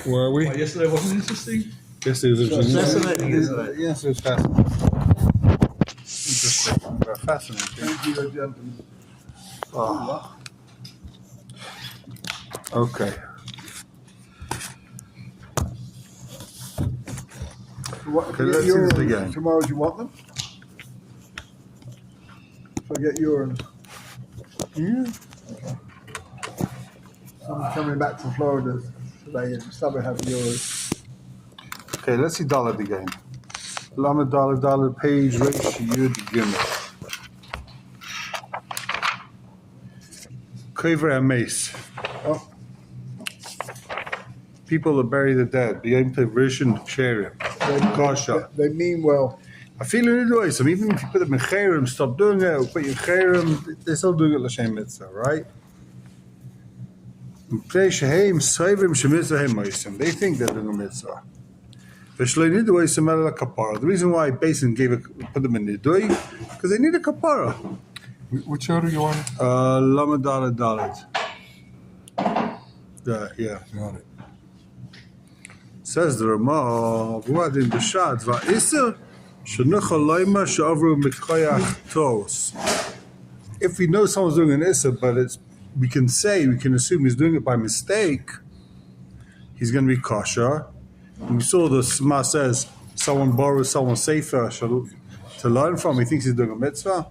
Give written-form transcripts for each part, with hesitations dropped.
Where are we? Yesterday wasn't interesting. Yesterday was interesting. Fascinating, isn't it? Yes, it was fascinating. Interesting. Fascinating. Thank you, gentlemen. Oh. Okay. Okay, let's see this again. Tomorrow, do you want them? If I get yours. Yeah. Okay. I'm coming back from Florida today and still have yours. Okay, let's see Dalet again. Lama Dalet page Reish Yud Gimel. Kaver and Mace. Oh. People that bury the dead. The aim to vision share him. Kasha. They mean well. I feel it anyway. So even if you put them in Cherem, stop doing it. Or put you in Cherem, they're still doing it l'shem mitzvah, right? They think they're doing a mitzvah. The reason why Basin put them in Nidui, because they need a kapara. Which order you want? Lama Dalet. Yeah. Got it. Says the Ramah, what in the shad, va'isr, shenuchal loima she'avru mitkoyach tos. If we know someone's doing an issa, but we can assume he's doing it by mistake, he's going to be kosher. And we saw the Sma says someone borrows someone's sefer to learn from. He thinks he's doing a mitzvah.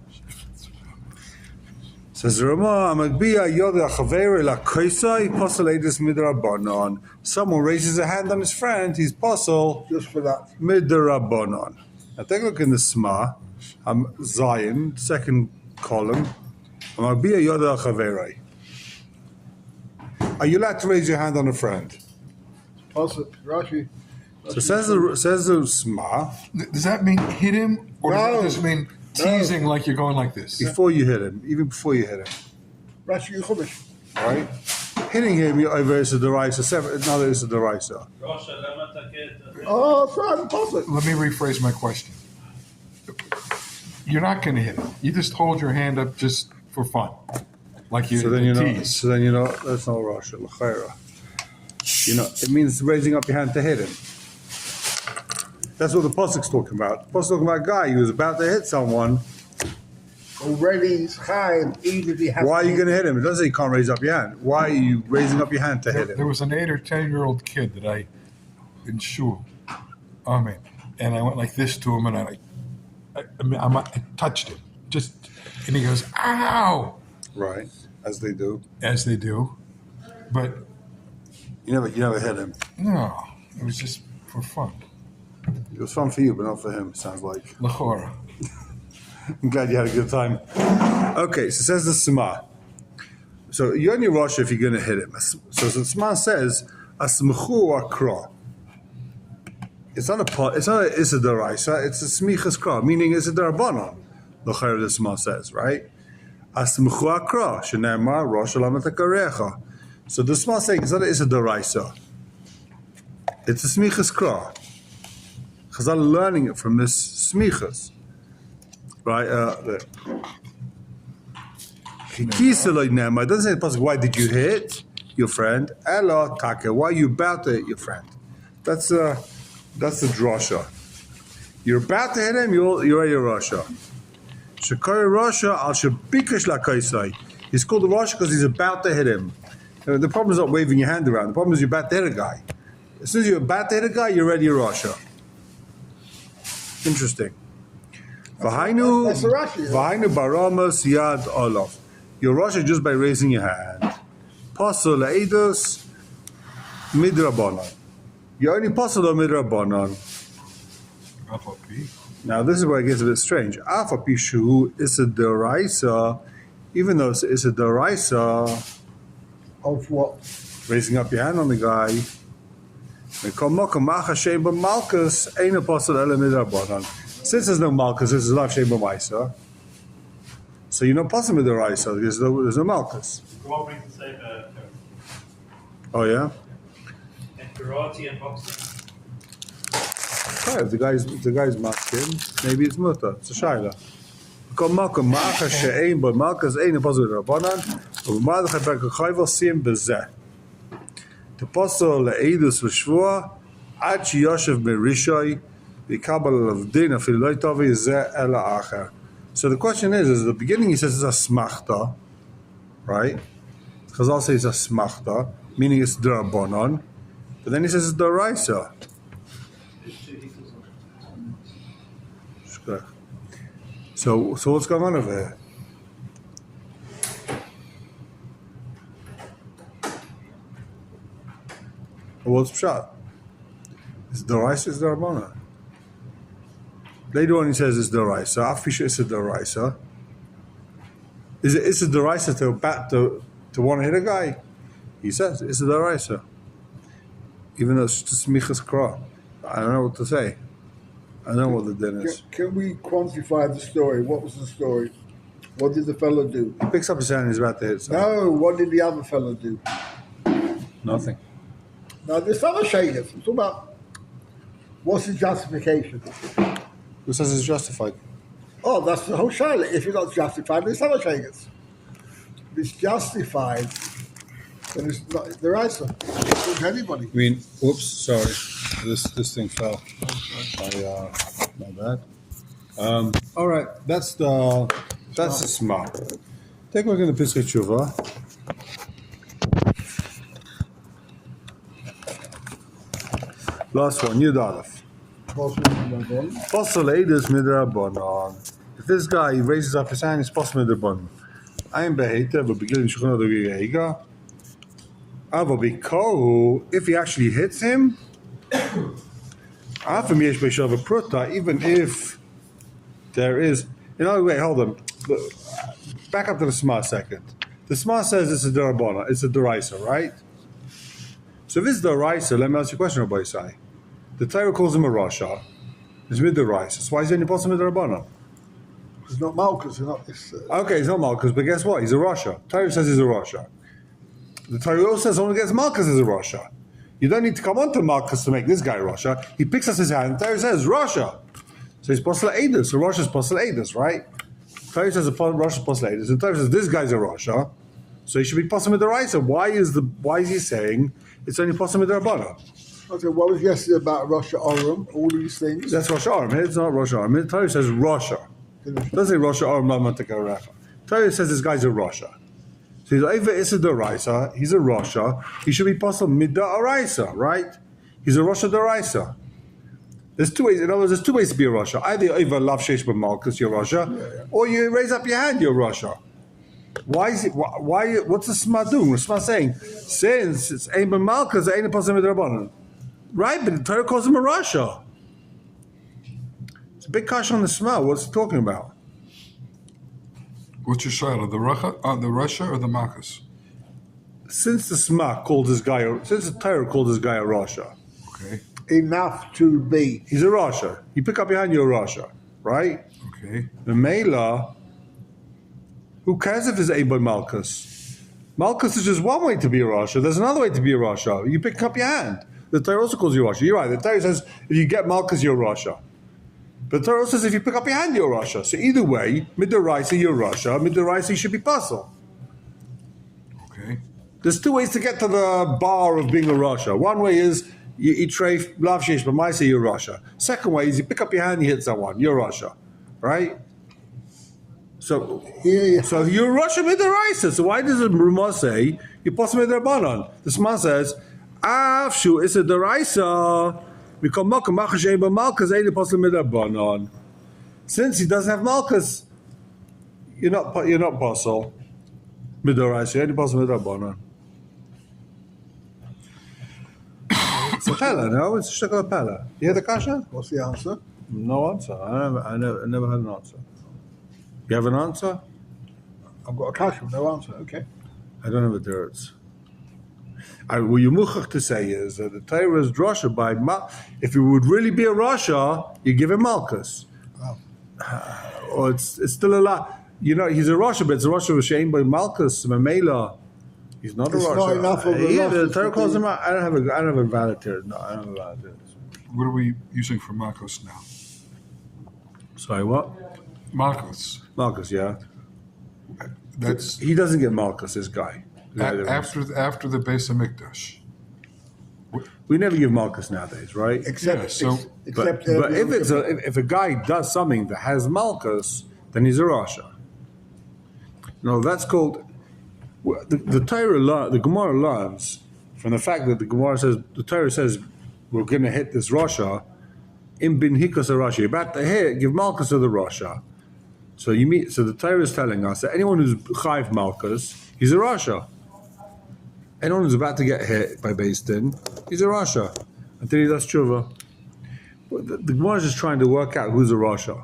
Says the Ramah, someone raises a hand on his friend, he's posel Just for that. midrabanon. Now take a look in the Sma, Zion, second column. Are you allowed to raise your hand on a friend? Also, Rashi. So says the Sma, Does that mean hit him, or does that just mean teasing like you're going like this? before you hit him, even before you hit him, Rashi Chumash. right? Hitting him, you're over is a derisa, another is a derisa. Oh, son, possible. Let me rephrase my question. You're not going to hit him. You just hold your hand up just for fun, like you So then you know. tease. So then you know that's not Rasha l'chayra. You know, it means raising up your hand to hit him. That's what the pasuk's talking about. The pasuk's talking about a guy who was about to hit someone. Already he's high, even if he has. Why are you going to hit him? It doesn't say you can't raise up your hand. Why are you raising up your hand to hit There him? was an 8 or 10-year-old kid that I in shul. And I went like this to him, and I touched him, and he goes, "Ow!" Right, as they do. As they do, but You never hit him. no, it was just for fun. It was fun for you, but not for him. It sounds like. L'chora. I'm glad you had a good time. Okay, so it says the Sema. So you're on your Rosh if you're going to hit him. So the Sema says, "Asmchu akra." It's not a deraisa. It's a smichas kra, meaning it's a derabanan. The Chayr the Sema says, right? Asmchu akra shenemar Rosh alamat karecha. So the Sema saying it's not a deraisa. It's a smichas kra. Chazal learning it from this smichas. Right, it doesn't say the pasuk, why did you hit your friend? Ela taka, why are you about to hit your friend? That's the drasha. You're about to hit him, you're a Rasha. Shekari Rasha al shabikash lakaisai. He's called a Rasha because he's about to hit him. The problem is not waving your hand around. The problem is you're about to hit a guy. As soon as you're about to hit a guy, you're already a Rasha. Interesting. V'hainu baramas yad olav. You're Rasha just by raising your hand. Pasol eidos midrabanan. You're only pasol midrabanan. Now this is where it gets a bit strange. Afa pishu is a deraisa, even though it's a deraisa Of what? raising up your hand on the guy. Since there's no malchus, this is not sheba ma'isa. So you're not possible with the raisa because there's no malchus. Oh yeah. And karate and boxing. Oh, if the guy's masking, maybe it's mutter. It's a shaila. The T'posel le'edus l'shvua ad sheyoshev merishoy v'yikabel alav din afilu lo yitavi zeh ela acher. So the question is at the beginning he says it's a smachta, right? Chazal says it's a smachta, meaning it's d'Rabbanan, but then he says it's d'Oraisa. So what's going on over here? What's pshat? It's d'Oraisa, it's d'Rabbanan. Later on he says it's d'Oraisa. Afisha it's a d'Oraisa. Is it d'Oraisa to want to hit a guy? He says it's a d'Oraisa. Even though it's just smichas kra. I don't know what to say. I don't know what the din is. Can we quantify the story? What was the story? What did the fellow do? He picks up his hand and he's about to hit someone. No, what did the other fellow do? Nothing. Now, there's other shaykhs. I'm talking about what's his justification? Who says it's justified? Oh, that's the whole shayla. If it's not justified, there's other shaykhs. If it's justified, then it's not the right side. It's to anybody. I mean, whoops, sorry. This thing fell. My bad. All right, that's the smart. Take a look at the Pischei Tshuva. Last one, Yud Aleph. Posel Eidus Midrabanan. If this guy raises up his hand, he's Posel Midrabanan. I am Beheta, but beginning Shechona the Geiga. If he actually hits him, even if there is, wait, hold on. Back up to the Smar a second. The Smar says it's a Darabana, it's a Deraisa, right? So if it's Deraisa, let me ask you a question, Rabbi Yisai. The Torah calls him a Rasha. It's mid Deraisa. So why is he only possible mid Darabana? It's not Malchus, it's not this. Okay, he's not Malchus, but guess what? He's a Rasha. Torah says he's a Rasha. The Torah also says someone against Malchus is a Rasha. You don't need to come on to Malchus to make this guy Rasha. He picks up his hand, Torah says Rasha. So he's Posel Eidus, so Rasha's Posel Eidus, right? Torah says Rasha's Posel Eidus, and Torah says this guy's a Rasha, so he should be Posel Midaraisa. Why is he saying it's only Posel Midarabana? Okay, what was yesterday about Rasha Aram, all these things? That's Rasha Aram. It's not Rasha Aram. Torah says Rasha. It doesn't say Rasha Aram Lamatika Rafa. Torah says this guy's a Rasha. So he's over Issa Daraisa, he's a Rasha, he should be possible Midaraisa, right? He's a Rasha Daraisa. There's two ways, in other words, there's two ways to be a Rasha. Either you're over Lav Shesh B'Malkus, you're Rasha, or you raise up your hand, you're Rasha. Why is it, why what's the Smart doing? The Smart saying, since it's Ein B'Malkus, Ein Possible Midrabanan. Right, but the Torah calls him a Rasha. It's a big kash on the Smart, what's it talking about? What's your shayla? The Rasha or the Malchus? Since the Smart called this guy, since the Torah called this guy a Rasha, Okay. Enough to be. he's a Rasha. You pick up your hand, you're a Rasha, right? Okay. The Mela, who cares if it's a by Malchus? Malchus is just one way to be a Rasha. There's another way to be a Rasha. You pick up your hand. The Torah also calls you a Rasha. You're right. The Torah says if you get Malchus, you're a Rasha. But the Torah also says if you pick up your hand, you're a Rasha. So either way, Midoraisa, you're a Rasha. Midoraisa, you should be puzzle. Okay. There's two ways to get to the bar of being a Rasha. One way is you eat treif, lav shesh, but Maisa, you're a Rasha. Second way is you pick up your hand, you hit someone, you're a Rasha. Right? So you're a Rasha Midoraisa. So why does the Ramah say you're possible Midorabanan? The Shema says, Afshu is a Deraisa. Since he doesn't have Malchus, you're not possible Midoraisa, you're only possible Midorabanan. It's a Pella, no? It's a Shtekal Pella. You hear the kasha? What's the answer? No answer. I never had an answer. You have an answer? I've got a question, no answer. Okay. I don't have a dirt. What you're muchach to say is that the Torah is drasha by if it would really be a Rasha, you give him Malchus. Wow. Or it's still a lot. He's a Rasha, but it's a Rasha with Shein by Malchus, Mamela. He's not a It's Rasha. not enough of a Rasha The Torah to calls be- him out. I don't have a valid dirt. No, I don't have a valid dirt. What are we using for Malchus now? Sorry, what? Malchus. Malchus, yeah. That's He doesn't get Malchus, this guy. after the Beis Hamikdash. We never give malchus nowadays, right? Except, Yeah, so- except But if a guy does something that has malchus, then he's a rasha. No, that's called the Torah. The Gemara loves from the fact that the Torah says we're going to hit this rasha. In bin hikos a rasha, you're about to hit, give malchus to the rasha. So the Torah is telling us that anyone who's chayv malchus, he's a rasha. Anyone who's about to get hit by Beis Din, he's a rasha until he does tshuva. The Gemara is just trying to work out who's a rasha.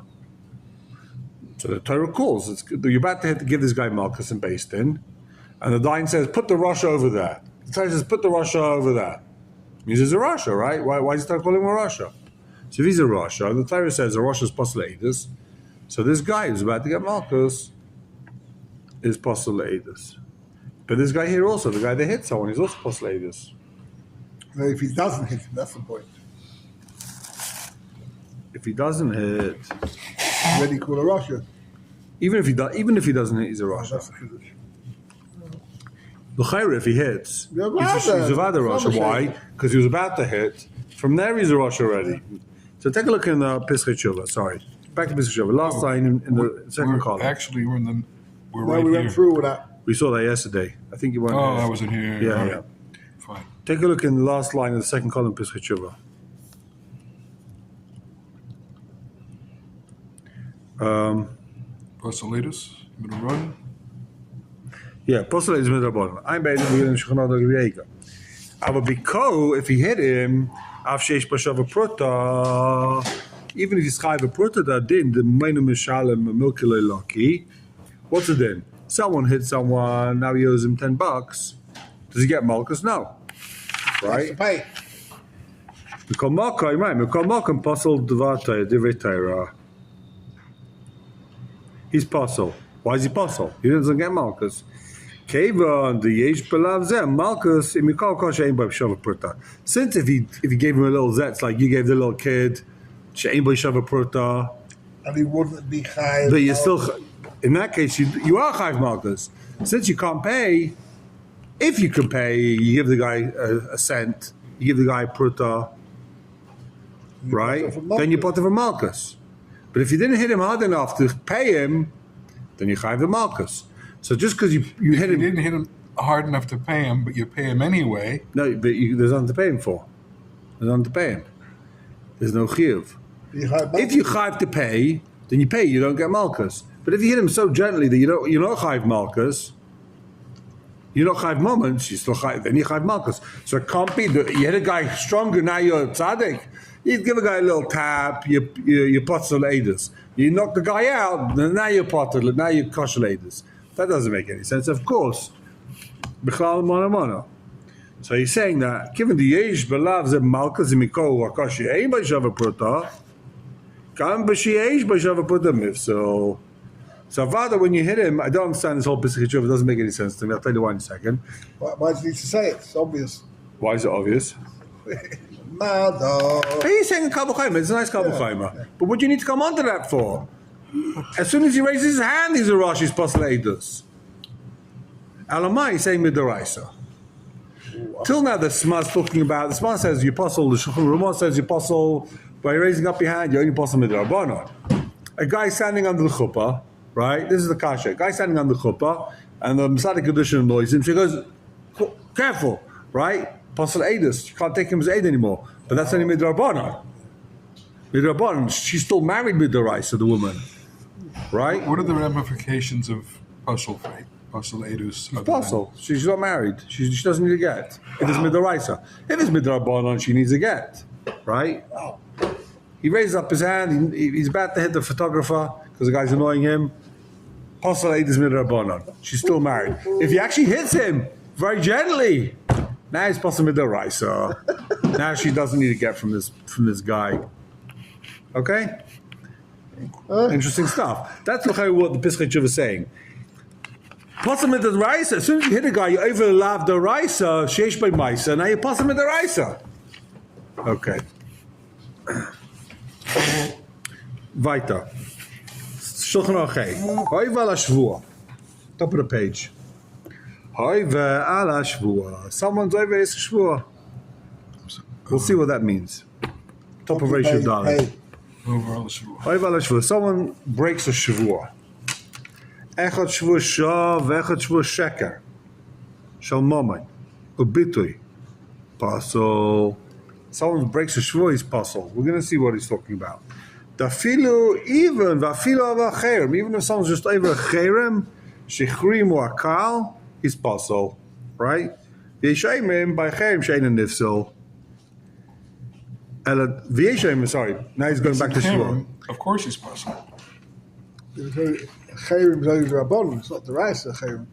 So the Torah calls. You're about to give this guy malchus and Beis Din, and the Dayan says, "Put the rasha over there." The Torah says, "Put the rasha over there." Means he's a rasha, right? Why does the Torah call him a rasha? So if he's a rasha, the Torah says a rasha is postulatus. So this guy who's about to get malchus is postulatus. But this guy here also, the guy that hit someone, he's also postulatus. Well, if he doesn't hit him, that's the point. If he doesn't hit, Then he called a Russia. even if he doesn't hit, he's a rasha. That's the Kiddush. L'chayra, if he hits, Yeah, he's a vada Rada. rasha. Why? Because he was about to hit. From there, he's a rasha already. So take a look in the Pischei Tshuva. Sorry, back to Pischei Tshuva. Last line in the second column. Actually, we're No, right we here. went through with that. We saw that yesterday. I think you weren't. Oh, here. I wasn't here. Yeah, All right. yeah. Fine. Take a look in the last line of the second column, Pischei Tshuva. Postulatus, middle run. Yeah, postulate is midrabanan. I'm better than Shulchan Aruch. Aber biko, if he hit him, af sheish b'shava pruta, even if he's chayv a pruta, that din the meinu mishalem milkilei laki. What's the din? Someone hit someone. Now he owes him $10. Does he get malchus? No, right? Pay. Mikol malka, right? Mikol malka posel dvata divrei Torah. He's posel. Why is he posel? He doesn't get malchus. Keva the yesh belav zeh malchus imikol kol she'ein bo shava pruta. Since if he gave him a little zetz like you gave the little kid she'ein bo shava pruta, And he wouldn't be high. but you still in that case you are chayv malchus. Since you can't pay, if you can pay, you give the guy a cent. You give the guy pruta, right? Then you put him for malchus. But if you didn't hit him hard enough to pay him, then you chayv the malchus. So just because you If hit you him, didn't hit him hard enough to pay him, but you pay him anyway. no, but there's nothing to pay him for. There's nothing to pay him. There's no chiyuv. If you chayv to pay, then you pay. You don't get malchus. But if you hit him so gently that you're not chayv malchus, you're not chayv moments. You still chayv. Then you chayv malchus. So it can't be that you hit a guy stronger. Now you're tzaddik. You give a guy a little tap. You potzol edus. You knock the guy out. Then now you're potzol. Now you're koshel edus. That doesn't make any sense. Of course. Bichlal mono. So he's saying that given the yesh belav ze malchus imikol wakashi ein b'shava pruta, kam b'shiesh b'shava pruta mifsel. So Vada, when you hit him, I don't understand this whole Pischei Tshuva. It doesn't make any sense to me. I'll tell you why in a second. Why does he need to say it? It's obvious. Why is it obvious? Mother. Hey, he's saying a Kabul Chayma. It's a nice Kabul Chayma. But what do you need to come onto that for? As soon as he raises his hand, he's a Rashi's Postulatus. Alamai, he's saying Midoraisa. Till now, the Sma's talking about, the Sma says you apostle, the Shulchan Aruch says you apostle, by raising up your hand, you only apostle Midorabanan. A guy standing under the chuppah, right? This is the kasha. A guy standing under the chuppah, and the Masada Kedusha annoys him. She goes, careful, right? Apostle Adis, you can't take him as aid anymore. But that's only Midrabanan. Midrabanan, she's still married Midoraisa, the woman, right? What are the ramifications of puzzle fate? Puzzle edus. Apostle, she's not married. She doesn't need a get. If it's Midoraisa. If it's Midrabanan, she needs a get, right? He raises up his hand. He's about to hit the photographer because the guy's annoying him. Apostle Adis Midrabanan. She's still married. If he actually hits him very gently, now he's Apostle Midoraisa. Now she doesn't need a get from this guy. Okay? Interesting stuff. That's what the Pischei Tshuva is saying. Possum with the Raisa. As soon as you hit a guy, you overlap the Raisa, Sheish by Maisa. Now you possum with the Raisa. Okay. Weiter. Shulchan Aruch. Hoive ala Shvua. Top of the page. Hoive ala Shvua. Someone's over his Shvua. We'll see what that means. Top of ratio dollar. Hey, Over all the shul. Someone breaks a shavua. Echad shavua shav, echad shavua sheker. Shal mamay. Ubitui. Pasol. Someone breaks a shavua, he's pasol. We're going to see what he's talking about. Dafilu, even if someone's just over a cherem, shechrimu akal, he's pasol. Right? V'yeshayim by cherem she'ein nifsel. Sorry, now he's going back to Shmuel. Of course he's possible. Chayrim Toen Rabani. It's not the rice of Chayrim.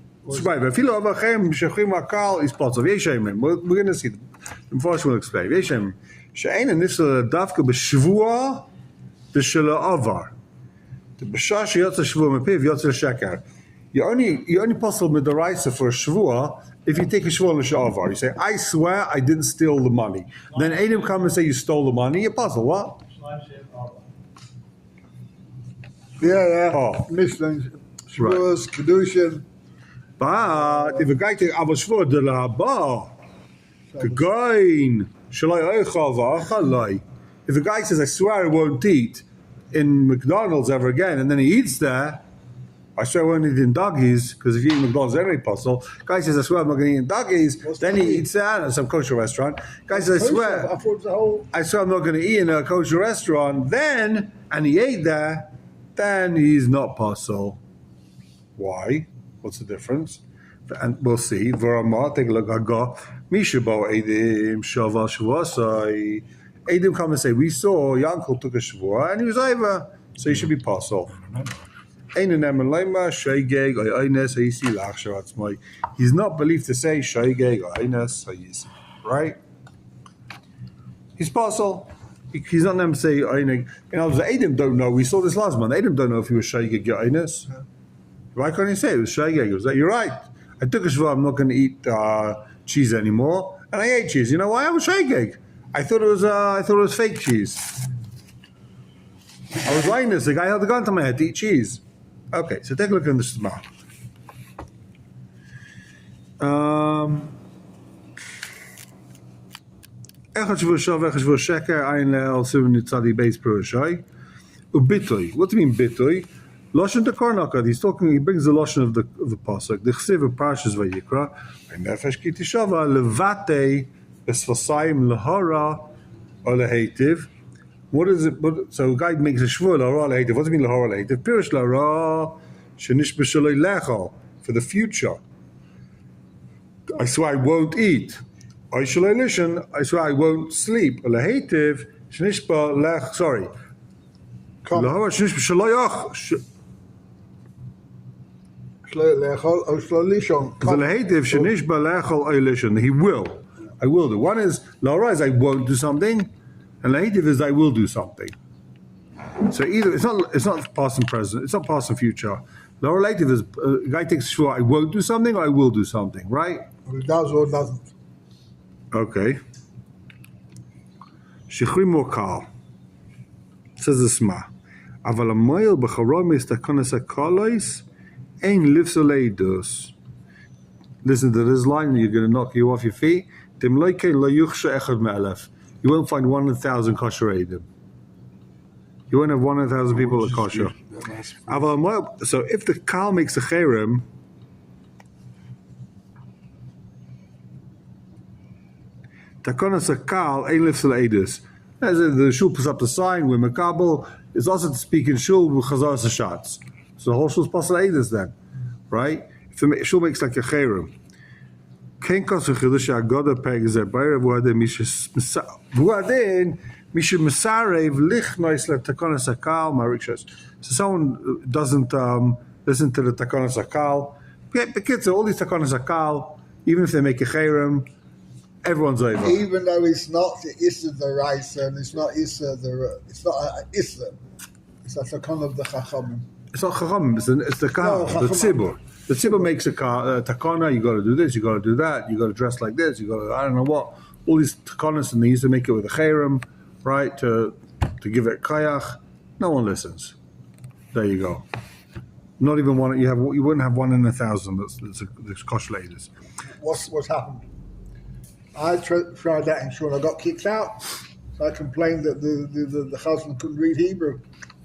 Right, but filo over Chaim shechrim akal is part of Yeshayim. We're going to see. The first will explain. Yeshayim she'ein nifsel davka b'shvua b'shela avar. The b'shah sheyotza shvua mepiv yotza sheker. You only possible with the rice for a shvua if you take a shvua l'shavar. You say, I swear I didn't steal the money. Then Adam come and say you stole the money. You're puzzled. What? Yeah. Oh. Michelin, Shavuos, Kedushin. But if a guy takes Ava Shvua de la Haba, Kagain, Shalai Eichav, Achalai. If a guy says, I swear I won't eat in McDonald's ever again, and then he eats there, I swear I won't eat in doggies, because if you eat McDonald's anyway, puzzle. Guy says, I swear I'm not going to eat in doggies, then he eats there at some kosher restaurant. Guy says, I swear I'm not going to eat in a kosher restaurant, then, and he ate there, then he's not puzzle. Why? What's the difference? And we'll see. V'ramah, take a look. Haga, Mishabo Edim Shaval Shavasai. Edim come and say, we saw Yankel took a Shavua and he was over, so he should be puzzle. He's not believed to say Shaygeg or Einas, right? He's puzzle. He's not them to say Einig. In other words, Adam don't know. We saw this last month. Adam don't know if he was Shaygeg or Einas. Why can't he say it was Shaygeg? He was like, you're right. I took a Shavua, I'm not going to eat cheese anymore, and I ate cheese. You know why? I was Shaygeg. I thought it was fake cheese. I was Einas. The guy held the gun to my head to eat cheese. Okay, so take a look at the Shema. Echad Shvur Shav, Echad Shvur Sheker, Ein Le'al Sivin Nitzadi Beis Perushai. Ubitoi. What do you mean bitoi? Lashon Tekarnakad. He's talking. He brings the lashon of the pasuk. The Chsiv of Parshas Vayikra. Nefesh Ki Tishava Levate Esfasayim Lahara or Lehetiv. What is it? So a guy makes a shvur lahara lehetiv. What does it mean lahara lehetiv? Pirush lahara shenish b'shalei lecha for the future. I swear I won't eat. I shalei lishan. I swear I won't sleep. Lehetiv shenish b'lech. Sorry. Lahara shenish b'shalei lehetiv shenish b'lechol elishan. He will. I will do. One is lahara is I won't do something. And lahitiv is I will do something. So either it's not past and present, it's not past and future. Lower lahitiv is a guy takes shvua, I won't do something or I will do something, right? He does or doesn't. Okay. Shechrim mokal. Says the Sma. Aval amoyel b'charom is takonas akalois ein lifsoleidos. Listen to this line, you're going to knock you off your feet. Tim loike lo yuchsha echad me'alef. You won't find 1,000 kosher Eidim. You won't have 1,000 people at kosher. So if the Kal makes a cherem, Takonas a Kal ain't lifts Eidus. As the shul puts up the sign with Makabel, it's also to speak in shul with Chazar Sashatz. So the whole shul's possible Eidus then, right? If the shul makes like a cherem. So someone doesn't listen to the takonas akal. The kids, all these takonas akal, even if they make a cherem, everyone's over. Even though it's not the Issa the rice and it's not Issa the it's not Issa. It's a takon of the Chachamim. It's not Chachamim, it's the Kal, the Tzibur. The Tzibur makes a takana, you got to do this, you got to do that, you got to dress like this, you got to, I don't know what, all these takanas, and they used to make it with a cherem, right, to give it kayach. No one listens. There you go. Not even one, you wouldn't have 1 in 1,000 that's kosher ladies. What's happened? I tried that in shul. I got kicked out. So I complained that the husband couldn't read Hebrew.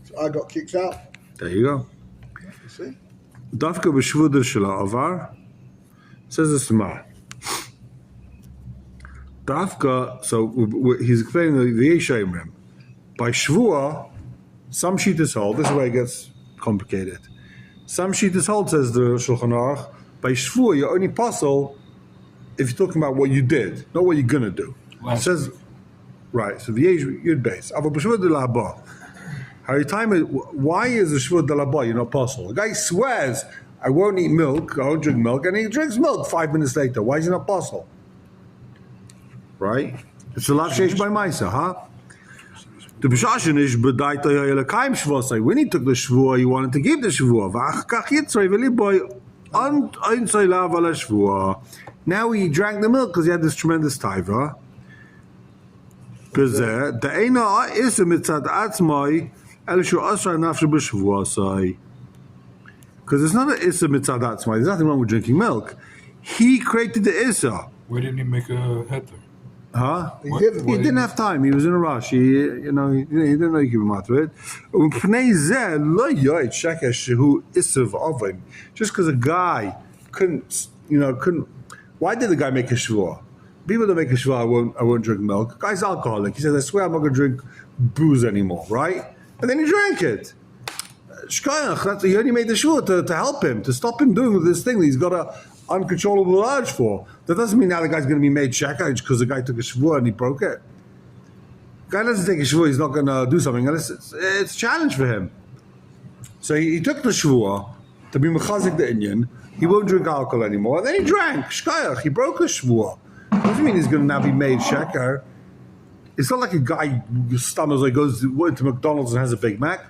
So I got kicked out. There you go. You see? Dafka b'shvuder shel ha'avar, says the Sma. Dafka, so he's explaining the Yeshayimrim. By Shvua, some Shitas hold, this is where it gets complicated. Some Shitas hold, says the Shulchan Aruch, by Shvua, you're only possible if you're talking about what you did, not what you're going to do. It says, right, so the Yud base. Ava b'shvua de la'aba. Why is the Shvua de la'aba you're not possible? The guy swears, I won't eat milk, I won't drink milk, and he drinks milk 5 minutes later. Why is he not possible? Right? It's a lav sheish by Maisa, huh? The b'shashin is b'dai toya elakaim shvosai. When he took the shvua, he wanted to keep the shvua. V'achkach yitzrei v'liboy ontzoi lav ala shvua. Now he drank the milk because he had this tremendous taiva. Because the eina isa mitzad atzmai elishu asra nafshe b'shvuasai. Because it's not an isa mitzad atzmai. There's nothing wrong with drinking milk. He created the isa. Why didn't he make a heter? Huh? He He didn't. didn't have time. He was in a rush. He didn't know you keep him out of it. Just because a guy couldn't. Why did the guy make a shvua? People that make a shvua, I won't drink milk. Guy's alcoholic. He says, I swear I'm not going to drink booze anymore, right? And then he drank it. Shkoyach, he only made the shvua to help him, to stop him doing this thing that he's got a uncontrollable urge for. That doesn't mean now the guy's going to be made shakaj because the guy took a shvua and he broke it. The guy doesn't take a shvua, he's not going to do something unless it's a challenge for him. So he took the shvua to be mechazik the Inyan. He won't drink alcohol anymore. And then he drank. Shkoyach, he broke the shvua. Doesn't mean he's going to now be made shakar. It's not like a guy who stammers or goes to McDonald's and has a Big Mac.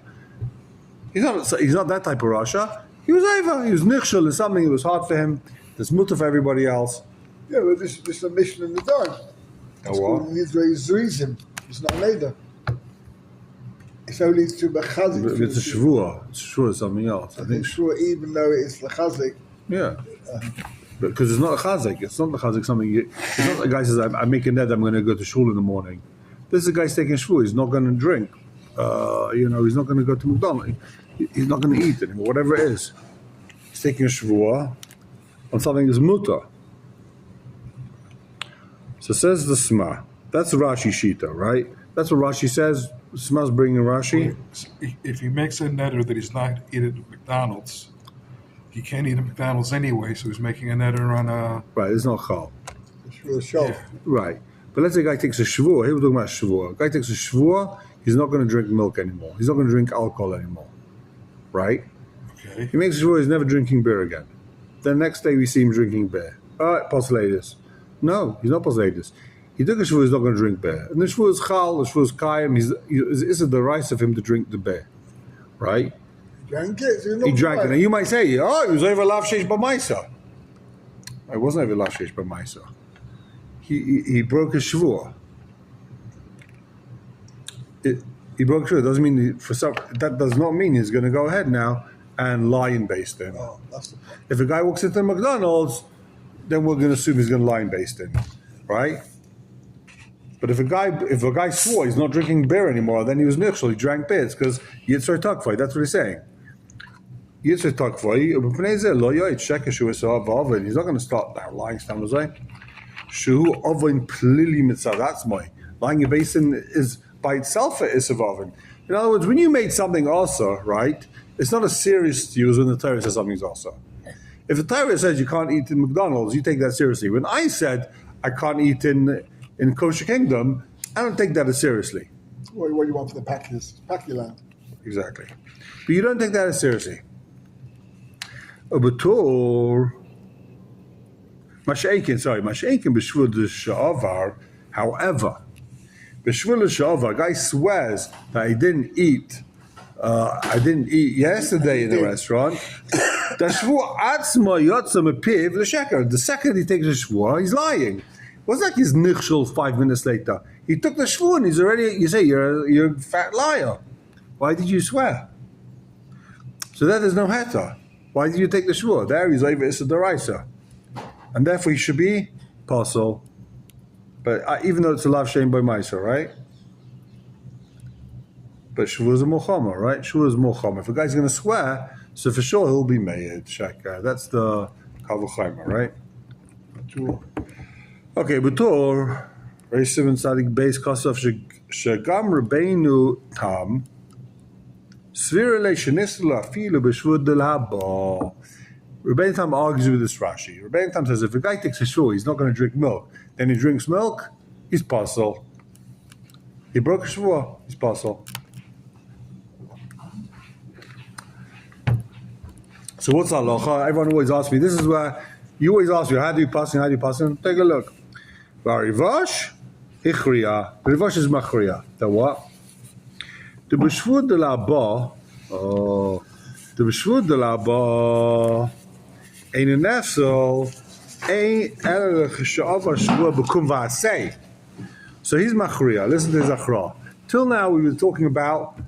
He's not that type of Rasha. He was over. He was nichshel in something that was hard for him. There's mutter for everybody else. Yeah, but this is a mission in the dark. Oh, what? In Israel, Zuizim. It's not later. It's only to Bechazik. It's a shvua. It's shvua is something else. I think sure, even though it's Lechazik. Yeah. Because it's not a chazik. It's not the chazik something. It's not the guy says, I'm making that, I'm going to go to shul in the morning. This is a guy's taking shvua. He's not going to drink. He's not going to go to McDonald's. He's not going to eat anymore, whatever it is. He's taking a shvua on something that's muta. So says the Sma. That's Rashi Shita, right? That's what Rashi says. Sma's bringing Rashi. If he makes a netter that he's not eating at McDonald's, he can't eat at McDonald's anyway, so he's making a netter on a... Right, it's not chal. It's for the show. Yeah. Right. But let's say a guy takes a shvua. Here we're talking about shvua. A guy takes a shvua, he's not going to drink milk anymore. He's not going to drink alcohol anymore. Right? Okay. He makes a shvua, he's never drinking beer again. The next day we see him drinking beer. All right, Posleidus. No, he's not Posleidus. He took a shvua, he's not going to drink beer. And the shvua is chal, the shvua is kayim. It's the right of him to drink the beer. Right? Drank it. So He drank it. And you might say, he was over lav sheish b'maisa. It wasn't over lav sheish b'maisa. He broke his shvua. He broke shvua. Doesn't mean that does not mean he's going to go ahead now and lie in based in. Oh, that's the point. If a guy walks into McDonald's, then we're going to assume he's going to lie in based in, right? But if a guy swore he's not drinking beer anymore, then he was nichshel. He drank beer. It's because yitzar takvay. That's what he's saying. Yitzar takvay. He's not going to start now lying. Shu oven plili mitzadatzmai. Lying in basin is by itself a isavavin. In other words, when you made something also, right, it's not a serious use when the Torah says something's also. If the Torah says you can't eat in McDonald's, you take that seriously. When I said I can't eat in Kosher Kingdom, I don't take that as seriously. What do you want for the Packers? Packyland. Exactly. But you don't take that as seriously. Mashakin b'shvul d'sha'avar. However, b'shvul d'sha'avar, a guy swears that I didn't eat yesterday in the restaurant. The second he takes a shvua, he's lying. It wasn't like he's nichshel 5 minutes later. He took the shvua and he's already, you say, you're a fat liar. Why did you swear? So there there's no heta. Why did you take the shvua? There he's over Issa Daraisa. And therefore he should be parcel. But even though it's a lav shein by Maisa, right? But Shavuot is a Mochama, right? Shavuot is Mochama. If a guy's going to swear, so for sure he'll be made Shekar. That's the Kavachaima, right? True. Okay, B'tor, Reish Simon Tzadik Beis Kosov Shagam Rabbeinu Tam Svira Leishanisla Filu B'Shvud Del Haba. Rabbeinu Tam argues with this Rashi. Rabbeinu Tam says if a guy takes a shul, he's not going to drink milk. Then he drinks milk, he's puzzle. He broke a shvua, he's puzzle. So what's halacha? Everyone always asks me. This is where you always ask me, how do you pass in? How do you pass in? Take a look. Rivash, ichriya. Rivash is machriya. The what? The b'shvud de la ba. Oh, the b'shvud de la ba. Ein nefsel. Ein el cheshava shvua b'kum v'asei. So he's machriya. Listen to his achra. Till now we were talking about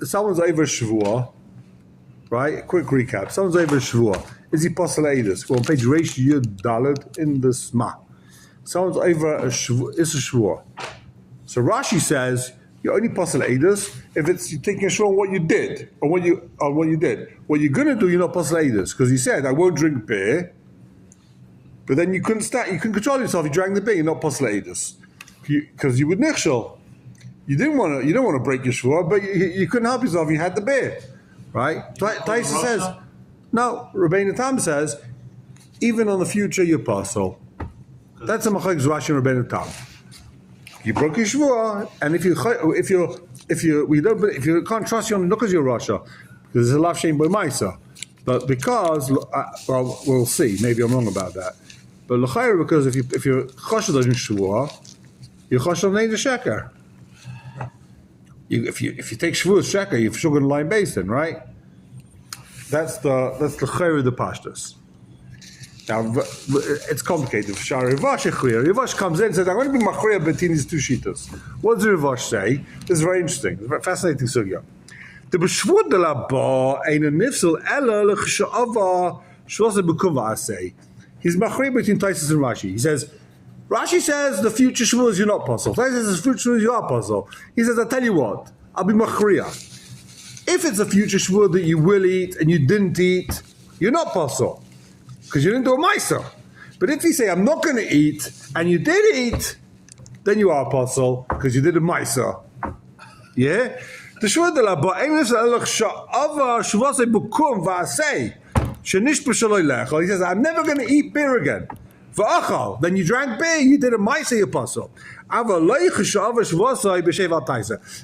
someone's over shvua. Right? A quick recap. Someone's over shvua. Is he posel edus? Well, on page Reish Yud Daled in the Sma. Someone's over a shvua. It's a shvua. So Rashi says you only posel edus if it's you're taking a shvua on what you did or what you did. What you're gonna do, you're not posel edus because he said I won't drink beer. But then you couldn't control yourself. You drank the beer. You're not posel edus because you would nichshel. You don't want to break your shvua, but you couldn't help yourself. You had the beer. Right? Taisa says, no, Rabbeinu Tam says, even on the future you're parcel. That's a Machalik Rashi and Rabbeinu Tam. You broke your shvua, and if you can't trust you, not because you're Rasha, because there's a lav shein by Maisa, but because well, we'll see. Maybe I'm wrong about that. But l'chayr, because if you're choshed on shvua, you're choshed on neither sheker. If you take shvuah sheker, you're for sure going to lie in basin, right? That's the chayr of the pashtus. Now it's complicated. Rivash comes in and says, "I'm going to be machriya between these two shitas." What does the Rivash say? This is very interesting. It's a fascinating sugya. The b'shvud de la ba ein a nifsel ela l'chshava shlosa b'kuva asay. He's machriya between Taisus and Rashi. He says. Rashi says the future shvuas you're not puzzle. Rashi says the future shvuas you are puzzle. He says, I'll tell you what, I'll be machriya. If it's a future shvuah that you will eat and you didn't eat, you're not puzzle because you didn't do a ma'aser. But if you say I'm not going to eat and you did eat, then you are puzzle because you did a ma'aser. Yeah. The shvuah de la ba'emes elach sha'ava shvuase bukum va'asei shenish b'shaloi lecha. He says I'm never going to eat beer again. Then you drank beer, you did a ma'aseh apostle.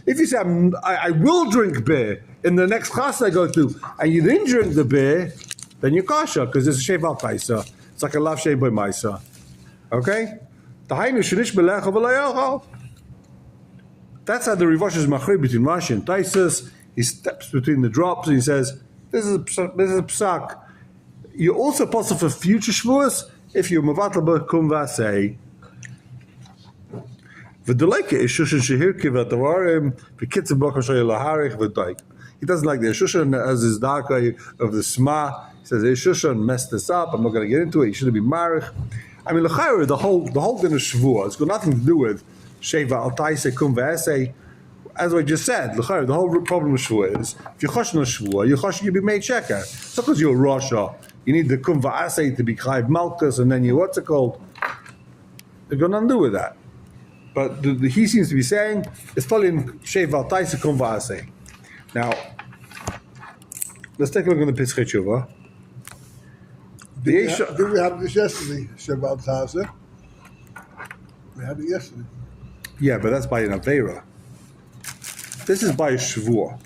If you say I will drink beer in the next class I go to, and you didn't drink the beer, then you're kasha because it's a sheval taisa. It's like a lav shein by ma'isa. Okay? That's how the Rivash is machri between Rashi and Taisus. He steps between the drops and he says, "This is a psak." You're also possible for future shvuas. If you mevatel b'kum v'asei, v'deleke is shushan shehir kivatavarim v'kitzav b'kam shoyel laharich v'daik. He doesn't like the shushan as his darka of the sma. He says shushan messed this up. I'm not going to get into it. He shouldn't be marich. I mean, l'chayr the whole din of shvuah. It's got nothing to do with sheva al taisei kum v'asei. As I just said, l'chayr the whole problem with shvuah is if you're choshen on shvuah, you'll be made sheker. It's not because you're a rasha. You need the kum va'asei to be chayv malchus, and then you what's it called? They're got nothing to do with that. But he seems to be saying it's following sheval taisa kum va'asei. Now, let's take a look at the Pischei Tshuva. Did we have this yesterday, Shabbat Taza? We had it yesterday. Yeah, but that's by an Avera. This is by a Shavuah.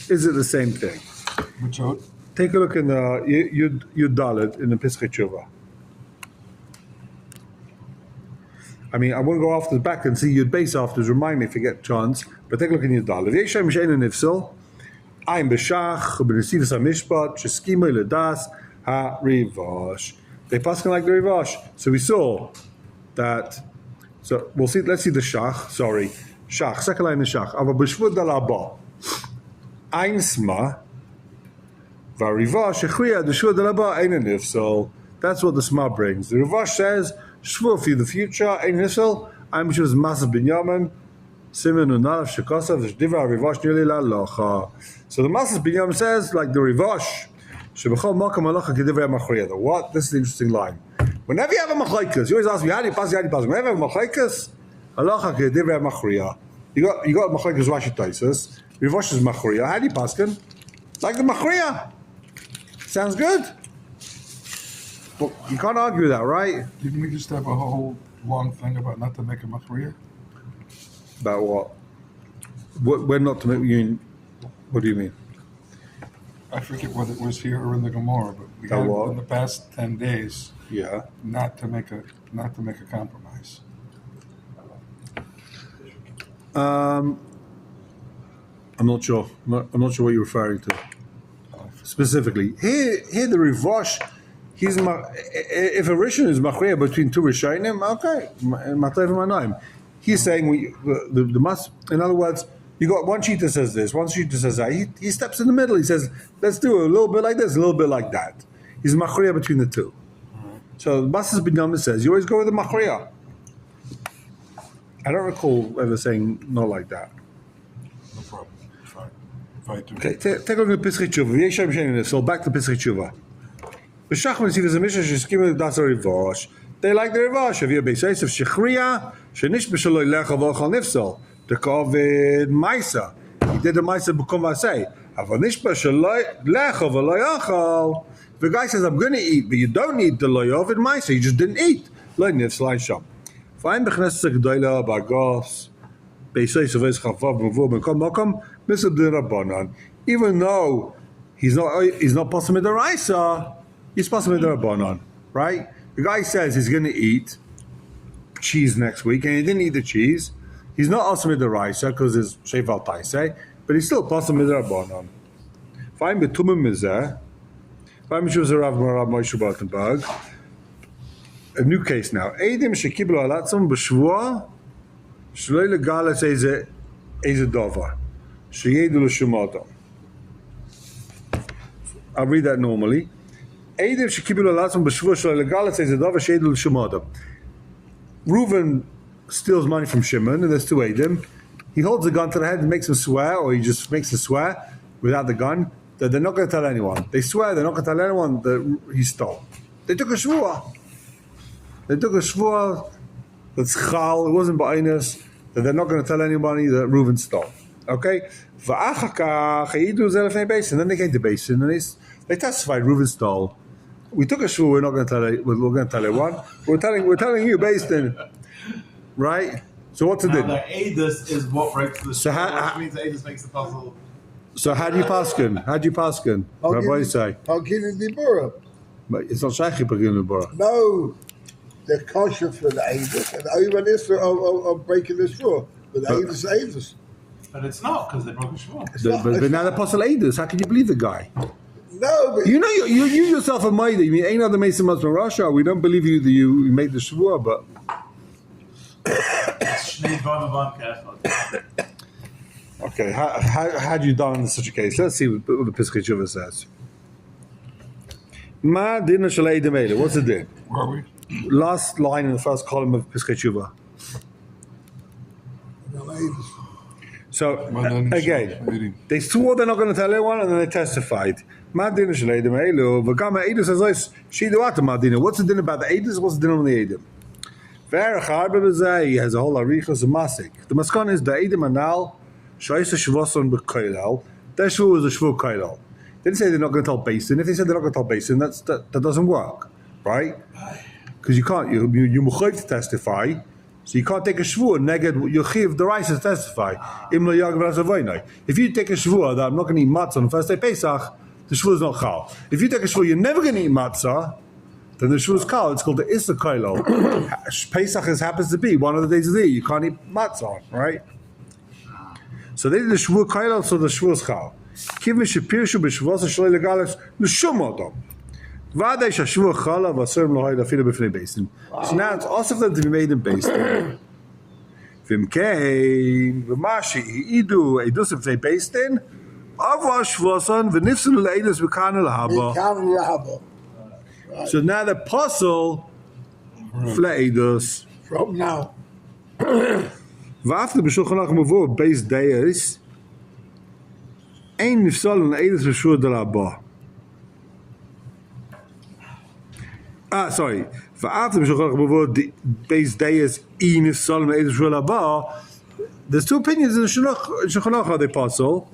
Is it the same thing? Which out? Take a look in the Yud Dalet in the Pischei Tshuva. I mean, I want to go after the back and see Yud Beis afterwards. Remind me if you get a chance. But take a look in Yud Dalet. V'yeshem mishein nifsel. Ayin b'shach b'nesivus hamishpat sheskimei ledas ha-rivash. They pass like the rivash. So we saw that. So we'll see. Let's see the shach. Sorry, shach. Second line the shach. Ava b'shvud dalaba. Ayin sma. V'arivash echriya d'shvud dalaba ein nifsel. That's what the Sma brings. The Rivash says Shvur for the future. Ein Nissel. I'm sure it's massive binyamin. Simen unalav shekosav shdiva rivosh nili lalocha. So the massive binyamin says, like the rivosh, shebechol makam halacha kedivrei machriya. What? This is the interesting line. Whenever you have a machlaikas, you always ask me, how do you pass? Whenever you have a machlaikas, halacha kedivrei machriya. You got machlaikas Rashi Taisus. Rivosh is machriya. How do you pass? Like the machriya. Sounds good. Well, you can't argue that, right? Didn't we just have a whole long thing about not to make a machriya? About what? When not to make you? What do you mean? I forget whether it was here or in the Gemara, but we Oh, had what? in the past 10 days Yeah. not to make a compromise. I'm not sure. I'm not sure what you're referring to specifically. Here the Rivosh. If a Rishon is machriya between two Rishonim, okay, Matav Manaim. He's saying the must. In other words, you got one sheet that says this, one sheet that says that. He steps in the middle. He says, let's do a little bit like this, a little bit like that. He's machriya between the two. So the Masas Binyamin says you always go with the machriya. I don't recall ever saying no like that. No problem. Fine. Okay, take a look at Pesach Tshuva. So back to Pesach Tshuva. B'shachman si v'zeh mishnah sheskim das rivosh. They like the rivosh. Avir beis Yosef shechriya shenish b'shaloi lecha v'ochal nifsal. The kovid ma'isa. He did the ma'isa b'kom v'asei. Aval nish b'shaloi lecha v'lo yachal. The guy says, I'm going to eat, but you don't eat the lo yovid ma'isa. You just didn't eat. Lo nifsal ein sham. Fine b'chnesses g'doila b'agos. Beis Yosef es chavav b'mvur b'kom mokom. Misab Toen Rabani. Even though he's not possible with the raisa, he's possible with the Rabbanon, right? The guy says he's going to eat cheese next week, and he didn't eat the cheese. He's not awesome with the raisa because it's sheval taisei, but he's still possible with the Rabbanon. Fine betumim mizeh. Fine b'shuv Rav Moshe Bartenberg. A new case now. Eidim shekiblu alatzim b'shvua shloi legalas eze dover. Sheyedu l'shumoto. I'll read that normally. Reuven steals money from Shimon, and there's two Eidim. He holds the gun to the head and makes him swear, or he just makes him swear without the gun, that they're not going to tell anyone. They swear they're not going to tell anyone that he stole. They took a shvua. That's chal, it wasn't ba'inus, that they're not going to tell anybody that Reuven stole. Okay? And then they came to Basin, and they testified Reuven stole. We took a shvur. We're not going to tell it. We're going to tell everyone. We're telling you, Basin, right? So what's it? The Adus is what breaks the So which means the Adus makes the puzzle. So how do you paskin? Rabbi say, Pagin the Bura. but it's not shaykh pagin bora. No, they're kosher for the Avis, and everyone is are breaking this rule. But Avis, Avis. But it's not, because they broke the Shmuel. But now the apostle Adus. How can you believe the guy? No, but You know, you yourself a maida. You mean ain't other mason must from Russia? We don't believe you that you made the shvur, but Shnei Dvarim Avam K'echad. okay. How do you done in such a case? Let's see what the Pesach Tshuva says. Ma din shalei demele. What's the din? Where are we? Last line in the first column of Pesach Tshuva. no, Avis. So Well, again, they swore they're not going to tell anyone, and then they testified. Madina shalei demele. V'gama Edus says shidu ata madina. What's the din about the Edus? What's the din on the Edom? He has a whole arichas of masik. The maskan is the Edom anal shaisa shvoson b'koilel. Their shvur was a shvur koilel. They didn't say they're not going to tell Basin. If they said they're not going to tell Basin, that doesn't work, right? Because you can't. You muchayv to testify, so you can't take a shvur neged. You chiv the rice to testify. Im lo yagav razavoynai. If you take a shvur that I'm not going to eat matzah on the first day Pesach, the shvur is not chal. If you take a shvur you're never going to eat matzah, then the shvur is chal. It's called the Issa Kailo. Pesach happens to be one of the days of the year you can't eat matzah on, right? So they did the shvur Kailo, so the shvur is chal. Kivin shepirshu b'shvos shalei legalas l'shum odom. V'adei shashvur chala v'aserim lo hayda afilu b'fnei Basin. So now it's also for them to be made in Basin. V'imkein v'mashi idu edus b'fnei Basin. Avwa shvoson v'nifsenu le'edus v'kanu l'haba. Can't have. So now the apostle Fleidus. From now. After B'Shulchan Aruch Mavur, base days, ein nifsal an edus v'shur de rabba. Sorry. After B'Shulchan Aruch Mavur, base days, ein nifsal an edus v'shur rabba. There's two opinions in the Shulchan Aruch how they puzzle.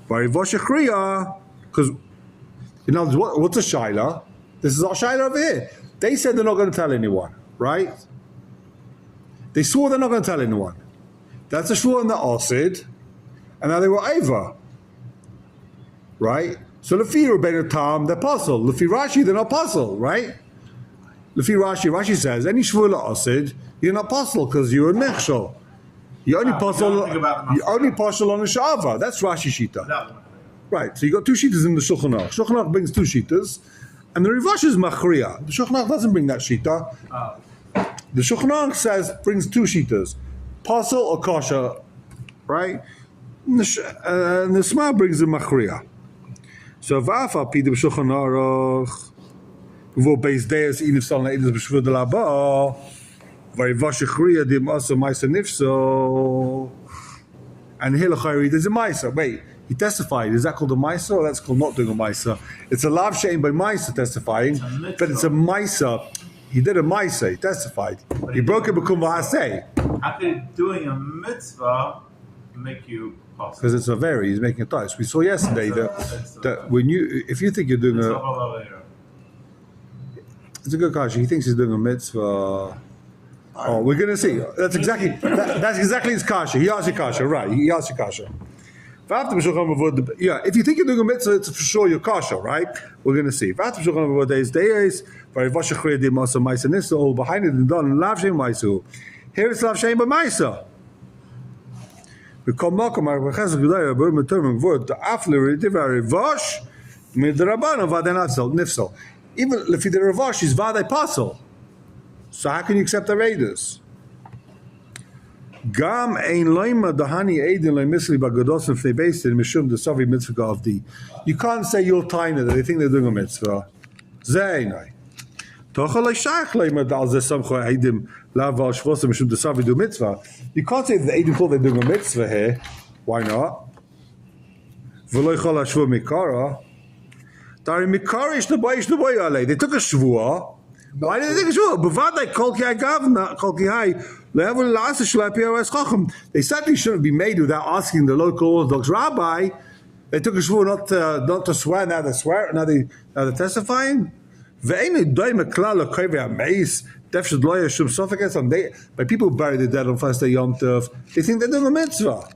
Because, you know, what's a shaila? This is our shaila over here. They said they're not going to tell anyone, right? They swore they're not going to tell anyone. That's a shua in the Asid, and now they were over, right? So Lefi Rabbeinu Tam, they're puzzle. Lefi Rashi, they're not puzzle, right? Lefi Rashi says any shua in the Asid, you're not puzzle because you're a nechshol. You only puzzle on a shava. That's Rashi shita. Right. So you got two shitas in the Shulchan Aruch. Shulchan Aruch brings two shitas, and the Rivash is machriya. The Shulchan Aruch doesn't bring that shita. The Shulchan Aruch brings two shitas, puzzle or kasha, right? And the Shema brings the machriya. So va'afa pida b'Shulchan Aruch v'vo beis deis inif sal na'idus b'shvur de laba. And here there's a Maisa. Wait, he testified. Is that called a Maisa or that's called not doing a Maisa? It's a lav shein by Maisa testifying, but it's a Maisa. He did a Maisa, he testified. He broke it b'kum v'haseh. How could doing a mitzvah make you possible? Because it's a very, he's making a dice. We saw yesterday that when if you think you're doing it's a good question. He thinks he's doing a mitzvah. Oh, we're going to see. That's exactly his kasha. He asked you kasha, right? He asked you kasha. Yeah, if you think you're doing a mitzvah, it's for sure your kasha, right? We're going to see. Behind it and done lav shein maisu. Here it's lav shein b'maisa. We come makom arbechas g'day rabbi metermim v'vod the afler divar rivash mid rabbanon v'aden nifsal. Even if the rivash is v'aday pasol. So how can you accept the Raiders? Gam ein loima dahani eidin loimisli bagados if they based in mishum the savi mitzvah of the. You can't say you're tiny that they think they're doing a mitzvah. Zaynai. Tochal shach loima dal ze samcho eidim laval shvos mishum the savi do mitzvah. You can't say that the eidim thought they're doing a mitzvah here. Why not? V'lo yichol hashvua mikara. Dari mikara ish nebai alei. They took a shvua. Why did they take a shvua? B'vaday kol ki gavna kol ki hai level last shlepi aras chacham. They certainly shouldn't be made without asking the local Orthodox rabbi. They took a shvua not to swear. Now they swear. Now they're testifying. Ve'enu doim klal l'koyve ameis defshad lo yashum sofekes. By people who bury the dead on first day Yom Tov, they think they're doing a mitzvah.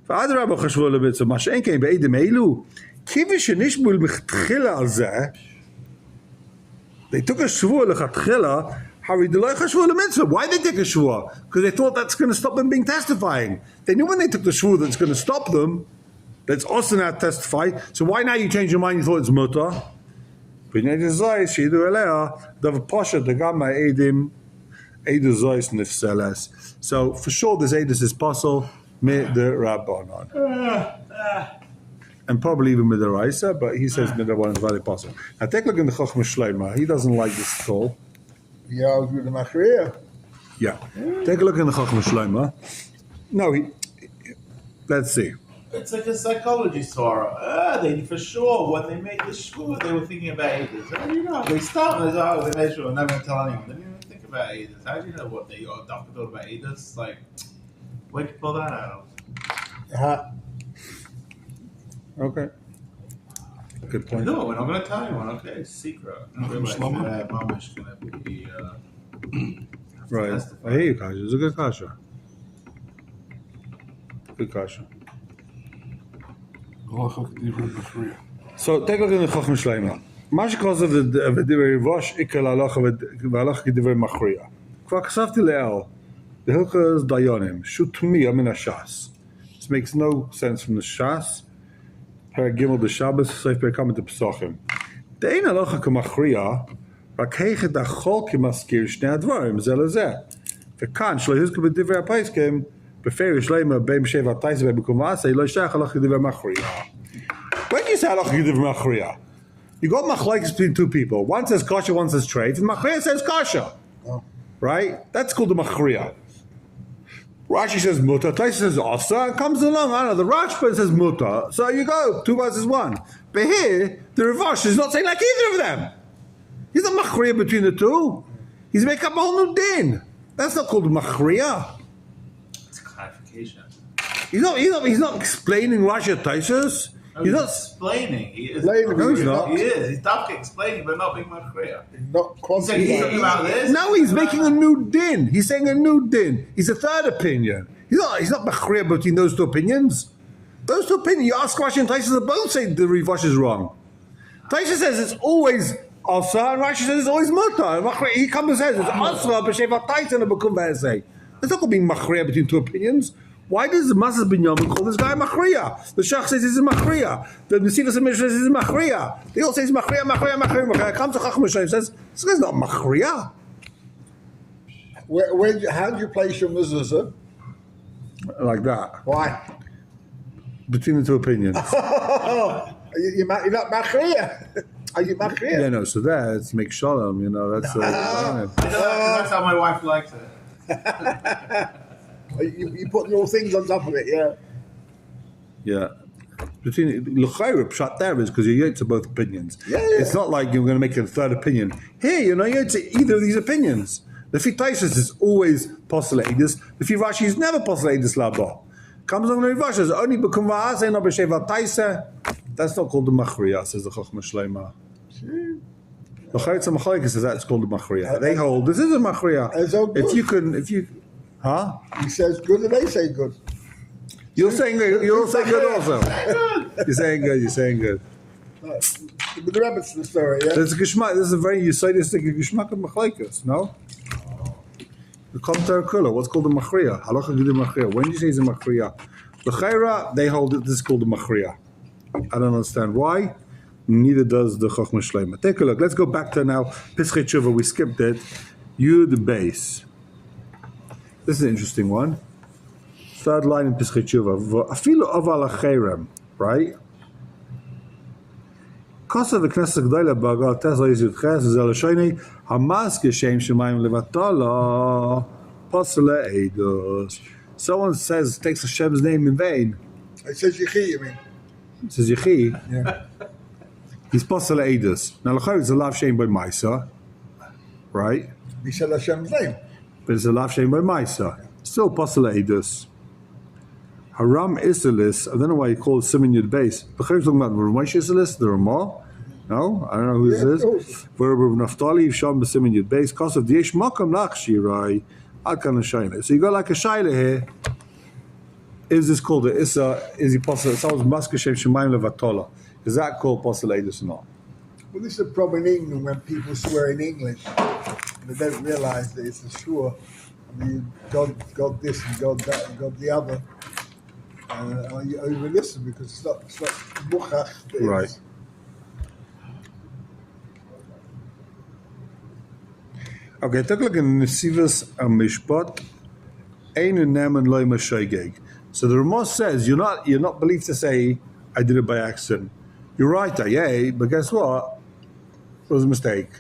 V'ad rabbi chashvu le'mitzvah mashen kein be'edim eilu kivish nishmul mchtchila al zeh. They took a shvua lechatchila. Why did they take a shvua? Because they thought that's going to stop them being testifying. They knew when they took the shvua that's going to stop them. That's also not testify. So why now you change your mind? You thought it's mutter. So for sure, this edus is possible mid the rabbanon. And probably even with the Raisa, but he says Midrabanan is very possible. Now take a look in the Chachma Shleima. He doesn't like this at all. Yeah, with the Machriya. Yeah. Take a look in the Chachma Shleima. No, let's see. It's like a psychology Torah. They for sure when they made the shvua, they were thinking about Eidos. How do you know? They start and they made sure, I'm not going to tell anyone. They didn't even think about Eidos. How do you know what they doctor thought about Eidos? Like, where'd you pull that out of? Okay. Good point. No, we're not going to tell anyone. Okay, it's secret. Mama's going to be right. I hear you, Kasha. It's a good Kasha. Good Kasha. So take a look in the Chachma Shleima. Mash cause of the Divrei Rosh Ikel Halacha v'Halacha Divrei Machriya. Kvar kasavti le'el the Hilchos Dayanim Shutmi Amin Hashas. This makes no sense from the Shas. Paragimel the Shabbos Seif Perikam the Pesachim. The Ein Halacha K'Machriya Rak Heichet Achol K'Maskir Shnei Advarim Zeh Lezeh. V'kan Shlo Yizku B'Divrei HaPaiskim Beferi Shleima Beim Sheva Taisa Be'Bikum V'Asei Lo Yishach Halacha Divrei Machriya. When you say Halacha Divrei Machriya, you got machlekes between two people. One says kasha, one says treif, and Machriya says kasha. Oh. right? That's called the machriya. Rashi says muta, Taisa says asa, and comes along. I don't know, the Rashba says muta. So you go, 2 versus 1. But here, the Ravash is not saying like either of them. He's not machriya between the two. He's making up a whole new din. That's not called machriya. It's clarification. He's not explaining Rashi Taisus. No, He's he's not. explaining. He is. Explaining. No, he's not. He is. He's definitely explaining, but not being machriya. Not He's saying he's talking quantifying. about this. No, he's making a new din. He's saying a new din. He's a third opinion. He's not machriya between those two opinions. Those two opinions, you ask Rashi and Taisa, they both say the Rivash is wrong. Taisa says it's always asa, and Rashi says it's always muta. He comes and says it's asa, b'sheva Taisa, and a bukum v'esei. There's not going to be machriya between two opinions. Why does the Masas bin Yamin call this guy machriya? The Shach says he's a machriya. The Nesivas Mishnah says he's a machriya. They all say he's machriya. Comes to Chacham Hashem says this guy's not machriya. How do you place your mezuzah? Like that. Why? Between the two opinions. You're not machriya. Are you machriya? Yeah, no, so that's make shalom, that's That's how my wife likes it. You put little things on top of it, yeah. yeah. Between l'chayra pshat there is because you're to both opinions. Yeah. It's not like you're going to make a third opinion. Here, you're to either of these opinions. The Fitaisis is always postulating this. The Rashi is never postulating this labo. Comes on the Rivash, only become va'aseh no b'sheva taisa. That's not called the machriya, says the Chachma Shleima. The Chayetz HaMachalekes says that's called the machriya. They hold this is a machriya. It's all good. Huh? He says good and they say good. You're saying good also. You're saying good. But the rabbit's the story, yeah? There's a geschmack. This is a very Yisaitistic geschmack of machlekes, no? The Komtar Kula, what's called the machriya? Halacha G'dim machriya. When do you say it's a machriya? The Chayra, they hold it, this is called the machriya. I don't understand why. Neither does the Chochmah Shleima. Take a look. Let's go back to now Pischei Tshuva. We skipped it. Yud base. This is an interesting one. Third line in Pischei Tshuva. Afilu aval ha'cherem, right? Kosa v'knesset g'dayla b'agal tesla yizud ches v'zel ha'shoini hamas geshem shemayim levatala posle eidos. Someone takes Hashem's name in vain. It says Yechi, you mean? It says Yechi. Yeah. He's posle eidos. Now l'chayr is a lav shem by Maisa, right? He said Hashem's name. But it's a lav shem by Maisa. Still posle eidos. Haram Isilis, I don't know why you call it Siman Yud Beis. The Chayyim talking about Ramesh Isilis, the Ramah. No, I don't know who this is. Where Naftali, Sham, Siman Yud Beis, Kosav, Diesh Makam Lach Shirai, Alkan Shayla. So you got like a Shaila here. Is this called a Issa? Is he possible? Sounds Maskashem Shemaim Levatola. Is that called Posseladus or not? Well, this is a problem in England when people swear in English. And they don't realize that it's a shua. I mean, God this and God that and God the other. You over listen because it's not muchach. Right. Okay, take a look at Nesivas Mishpat. Ein nemen loy mashegeg. So the Ramah says you're not believed to say I did it by accident. You're right, yeah, but guess what? It was a mistake.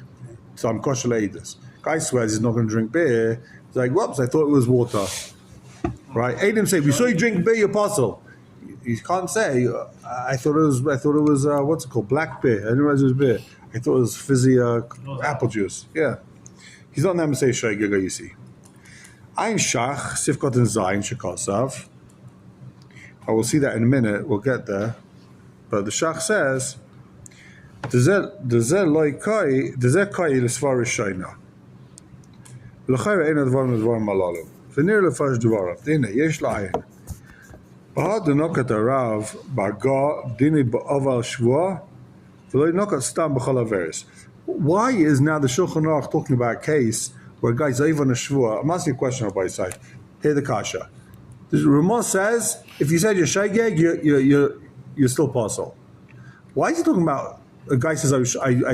So I'm kosher this. Guy swears he's not going to drink beer. He's like, whoops, I thought it was water. Right? Adam say, we saw you drink beer, you apostle. You can't say, I thought it was what's it called? Black beer. I didn't realize it was beer. I thought it was fizzy apple juice. Yeah. He's not going to say Shaigaga, you see. Ein Shach, Sifkot and Zayin, Shekosav. I will see that in a minute. We'll get there. But the Shach says, Dezer kai l'svar Rishayna. L'chayra ein advar medvar malalu. V'nir lefash dvarav. Dine, yesh la'ayin. Bahad denokat arav ba'ga dini ba'aval shvua v'lo nokat stam b'chol averis. Why is now the Shulchan Aruch talking about a case where a guy's over on a shvua? I'm asking a question on my side. Here the kasha. The Ramah says if you said you're shaygeg, you're still parcel. Why is he talking about a guy says I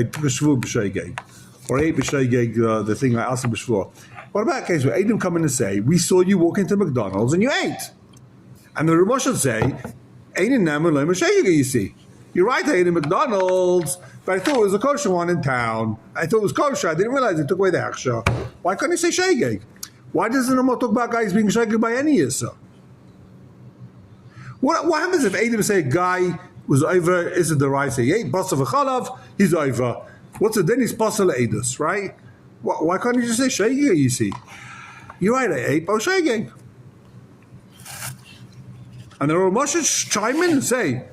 took a shvua b'shaygeg or I ate b'shaygeg the thing I asked him b'shvua? What about a case where Adam come in and say we saw you walk into McDonald's and you ate? And the Ramah should say, ain't in Naman Lema Shayiga, you see. You're right, I ate in McDonald's, but I thought it was a kosher one in town. I thought it was kosher. I didn't realize they took away the hechsher. Why couldn't you say shegeg? Why doesn't the talk about guys being shegeg by any yisa? What happens if Adam say a guy was over, is it the right? Say, he ate basar v'chalav, he's over. What's it then? He's basar le'edus, right? Why can't you just say shegeg, you see? You're right, I ate, but shegeg. And the Ramoshes chime in and say,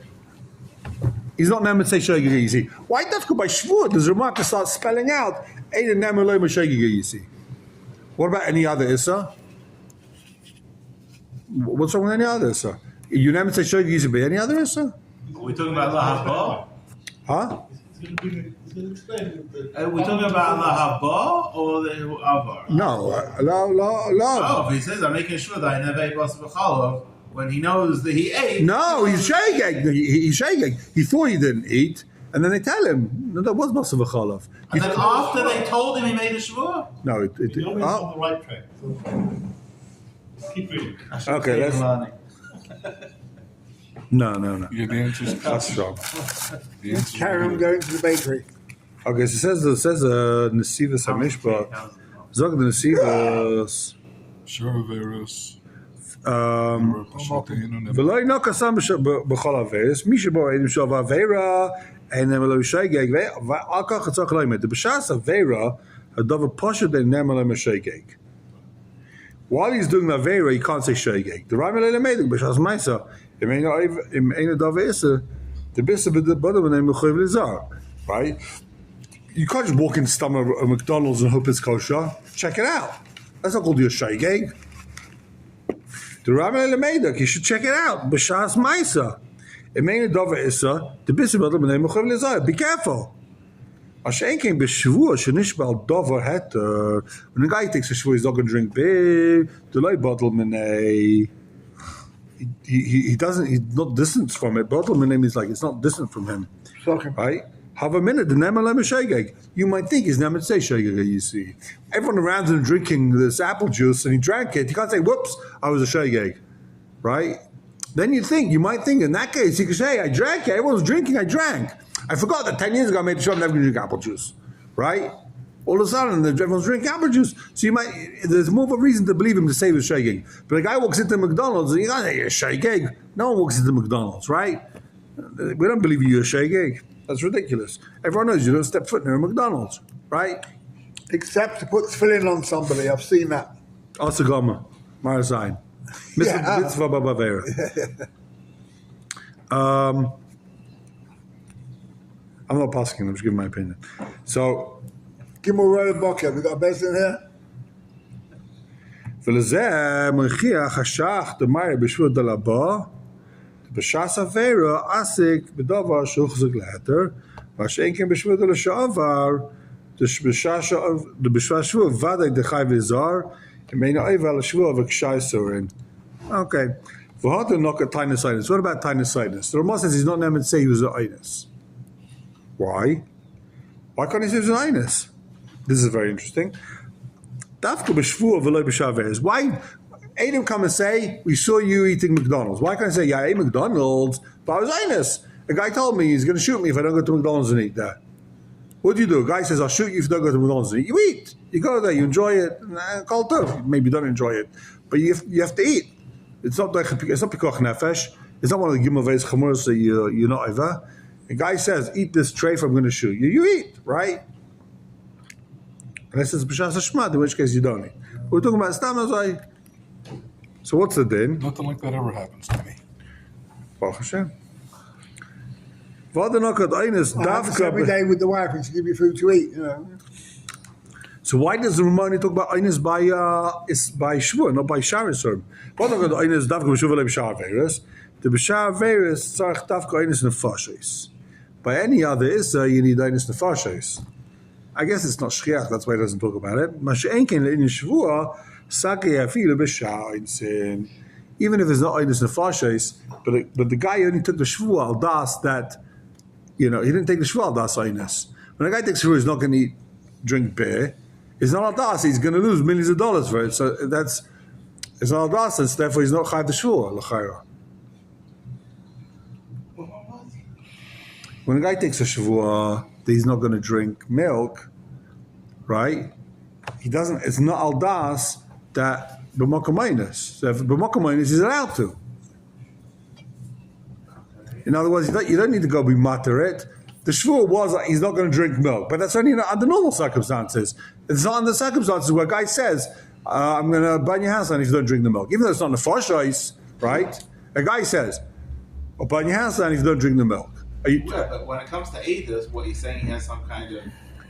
he's not never say shegeg, you see. Why dafka by shvur does Ramaka start spelling out, ate and never loy shegeg, you see? What about any other issa? What's wrong with any other issa? You never say shogeg used to be any other issa? Are we talking about Allah Haba? Huh? Are we talking about Allah Haba or the Avar? No, la. Oh, if he says, I'm making sure that I never ate basar v'chalav, when he knows that he ate. No, he's shogeg. He's shogeg. He thought he didn't eat, and then they tell him, no, that was basar v'chalav. And then after they told him he made a shvur? No, You're always on the right track. So keep reading. Okay, let's. No. Yeah, the answer's That's strong. The answer's Carry on going to the bakery. Okay, so it says Nesivas HaMishpah. Zog the Nesivas. Sharaveros. ולא אינו קסם בכל עבירס, מי שבו אין שוב עבירה, אינם אלוהי שגג, ועל כך צריך להימד. בשעס עבירה, הדבר פשוט אינם אלוהי שגג. While he's doing the avera, he can't say shegeg. The Rambam lelemedek b'shas ma'isa. Im ein davar issa, the bissa b'dabada b'nei mechuyev lizar. Right? You can't just walk into a McDonald's and hope it's kosher. Check it out. That's not called your shegeg. The Rambam lelemedek, you should check it out. B'shas ma'isa. Im ein davar issa, the bissa b'dabada b'nei mechuyev lizar. Be careful. When a guy takes a shvur, he's not going to drink beer. The light bottle he doesn't. He's not distant from it. Bottle means like it's not distant from him, right? Have a minute. The nemalem shegeg. You might think he's never say shegeg. You see, everyone around him drinking this apple juice, and he drank it. You can't say, "Whoops, I was a shegeg," right? Then you might think in that case, he could say, "I drank it. Everyone's drinking. I drank." I forgot that 10 years ago I made sure I'm never going to drink apple juice, right? All of a sudden, everyone's drinking apple juice. So there's more of a reason to believe him to say he was shaking. But a guy walks into McDonald's and you don't say you're shaking. No one walks into McDonald's, right? We don't believe you're shaking. That's ridiculous. Everyone knows you don't step foot near a McDonald's, right? Except to put filling on somebody. I've seen that. Asagama, Marasign. Mitzvah Babavera. I'm not passing, I'm just giving my opinion. So, Give me a roll of vodka. Have we got a best in here? ולזה מוכיח השח דמאי בשבוע דלבא, בשעס עבירה עסק בדבר שהוחזק להתר, ושאין כן בשבוע דלשעבר, בשבוע שבוע ודאי דחי וזר, אם אין אוהב על השבוע וכשי סורן. Okay. What about tinnitus? The Ramah says he's not never to say he was an inus. Why? Why can't he say he was an inus? This is very interesting. Why Adam come and say, we saw you eating McDonald's? Why can't I say, yeah, I ate McDonald's, but I was inus? A guy told me he's going to shoot me if I don't go to McDonald's and eat there. What do? A guy says, I'll shoot you if you don't go to McDonald's and eat. You eat. You go there, you enjoy it. Maybe you don't enjoy it, but you have to eat. It's not pikuach nefesh. It's not one of the gimaveis chamuras that you're not over. A guy says, eat this treif, I'm going to shoot you. You eat, right? Unless it's b'shas hashmad, in which case you don't eat. We're talking about stam. So what's the din? Nothing like that ever happens to me. Baruch Hashem. Every day with the wife and she give you food to eat, you know. So why does the Ramani talk about Einis by Shvur, not by Sharisur? What about Einis Davka B'Shuvah B'Shar Veris? The B'Shar Veris Tzarech Davka Einis Nefashis. By any other Issa, you need Einis Nefashis. I guess it's not Shchiach, that's why he doesn't talk about it. Mashenken Le'in Shvua Sakei Afilu B'Shar Einsin. Even if it's not Einis Nefashis, but the guy only took the Shvua al Das that, he didn't take the Shvua al Das Einis. When a guy takes Shvua, he's not going to drink beer. It's not Adas, he's going to lose millions of dollars for it. So it's not Adas, and therefore he's not Chayv the Shvur, L'chayra. When a guy takes a Shvur, that he's not going to drink milk, right? He doesn't. It's not al das that b'makom. So if b'makom he's allowed to. In other words, you don't need to go be materet. The shvur was like he's not going to drink milk, but that's only under normal circumstances. It's not under circumstances where a guy says, "I'm going to burn your house down if you don't drink the milk," even though it's not nefashos, right? A guy says, "I'll burn your house down if you don't drink the milk." Yeah, but when it comes to Eidos, what he's saying, he has some kind of.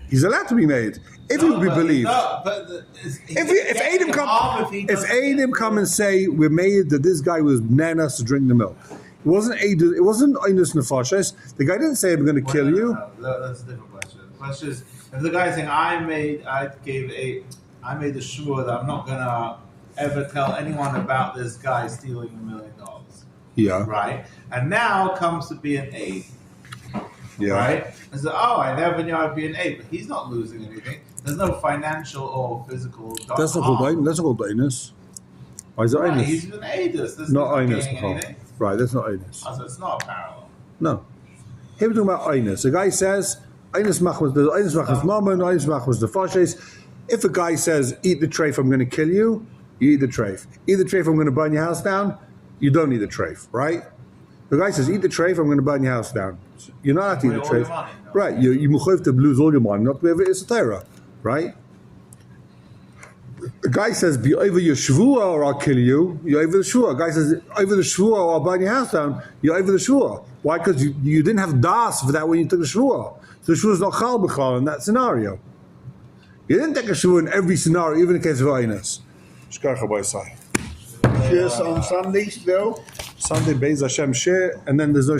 He's allowed to be made if he would be believed. No, but If Adam come and say we're made that this guy was nanas to drink the milk, it wasn't Adam. It wasn't Einus Nefashos. The guy didn't say I'm going to kill you. No, that's a different question. The question is, if the guy's saying I made the sure that I'm not going to ever tell anyone about this guy stealing $1 million. Yeah. Right, and now comes to be an aid. Yeah. Right? And so, I never knew I'd be an aid, but he's not losing anything. There's no financial or physical. That's not called Einus. That's not called Einus. Why is it Right, Einus? he's an aidus. There's Not not Einus. gaining anything. Right, that's not Einus. So it's not a parallel. No. Here we're talking about Einus. A guy says, Einus mach was mammon, Einus mach was the fashes. If a guy says, eat the treif, I'm going to kill you, you eat the treif. Eat the treif, I'm going to burn your house down, you don't eat the treif, right? The guy says, eat the treif, I'm going to burn your house down. You're not allowed to eat the treif. No. Right, you muchav to lose all your money, not to be it's a Torah, right? The guy says, be over your shvua or I'll kill you. You're over the shvua. Guy says, over the shvua or I'll burn your house down. You're over the shvua. Why? Because you didn't have das for that when you took the shvua. So the shvua is not chal b'chal in that scenario. You didn't take a shvua in every scenario, even in the case of Einus. Shkarcha by Sai. Cheers on Sunday still. Sunday, Beis Hashem, share, and then there's no